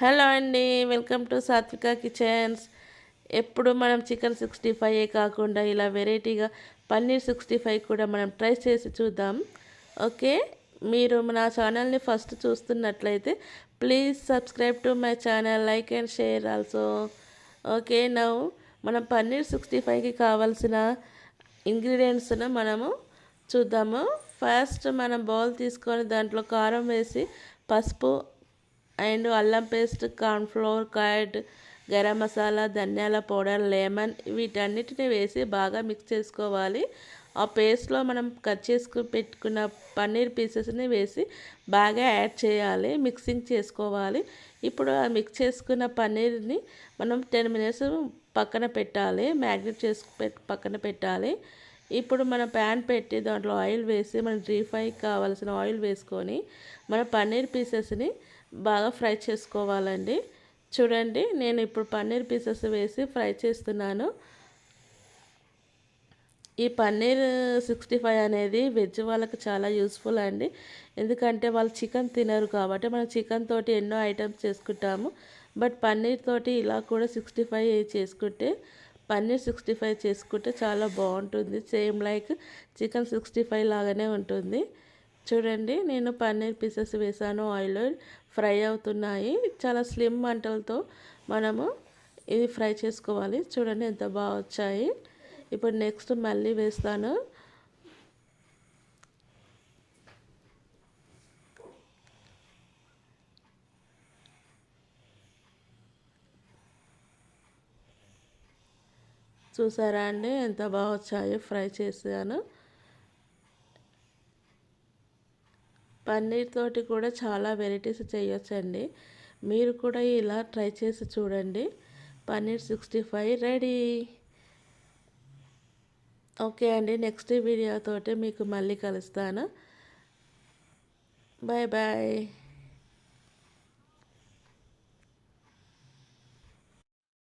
Hello అండి, welcome to సాత్విక kitchens. ఎప్పుడు మనం చికెన్ 65 కాకుండా ఇలా వెరైటీగా పన్నీర్ 65 కూడా మనం ట్రై చేసి చూద్దాం. ఓకే, మీరు నా ఛానల్ని ఫస్ట్ చూస్తున్నట్లయితే please subscribe to my channel, like and share also. Okay, now మనం పన్నీర్ 65కి కావాల్సిన ఇంగ్రీడియంట్స్ను మనము చూద్దాము. ఫస్ట్ మనం బౌల్ తీసుకొని దాంట్లో కారం వేసి, పసుపు అండ్ అల్లం paste, cornflour, curd, garam masala, ధనియాల పౌడర్, లెమన్ వీటన్నిటిని వేసి బాగా మిక్స్ చేసుకోవాలి. ఆ పేస్ట్లో మనం కట్ చేసుకుని పెట్టుకున్న పన్నీర్ పీసెస్ని వేసి బాగా యాడ్ చేయాలి, మిక్సింగ్ చేసుకోవాలి. ఇప్పుడు ఆ మిక్స్ చేసుకున్న పన్నీర్ని మనం 10 మినిట్స్ పక్కన పెట్టాలి, మ్యాగ్నేట్ చేసి పక్కన పెట్టాలి. ఇప్పుడు మన ప్యాన్ పెట్టి దాంట్లో ఆయిల్ వేసి మనం డీప్ ఫ్రై కావాల్సిన ఆయిల్ వేసుకొని మన పన్నీర్ పీసెస్ని బాగా ఫ్రై చేసుకోవాలండి. చూడండి, నేను ఇప్పుడు పన్నీర్ పీసెస్ వేసి ఫ్రై చేస్తున్నాను. ఈ పన్నీర్ 65 అనేది వెజ్ వాళ్ళకి చాలా యూస్ఫుల్ అండి. ఎందుకంటే వాళ్ళు చికెన్ తినరు కాబట్టి మనం చికెన్ తోటి ఎన్నో ఐటమ్స్ చేసుకుంటాము. బట్ పన్నీర్ తోటి ఇలా కూడా 65 చేసుకుంటే, పన్నీర్ 65 చేసుకుంటే చాలా బాగుంటుంది. సేమ్ లైక్ చికెన్ 65 లాగానే ఉంటుంది. చూడండి, నేను పన్నీర్ పీసెస్ వేసాను, ఆయిల్ ఫ్రై అవుతున్నాయి. చాలా స్లిమ్ మంటలతో మనము ఇది ఫ్రై చేసుకోవాలి. చూడండి ఎంత బాగా వచ్చాయి. ఇప్పుడు నెక్స్ట్ మళ్ళీ వేస్తాను. చూసారా అండి ఎంత బాగా వచ్చాయో, ఫ్రై చేశాను. పన్నీర్ తోటి కూడా చాలా వెరైటీస్ చేయొచ్చండి. మీరు కూడా ఇలా ట్రై చేసి చూడండి. పన్నీర్ 65 రెడీ. ఓకే అండి, నెక్స్ట్ వీడియోతోటి మీకు మళ్ళీ కలుస్తాను. Bye bye.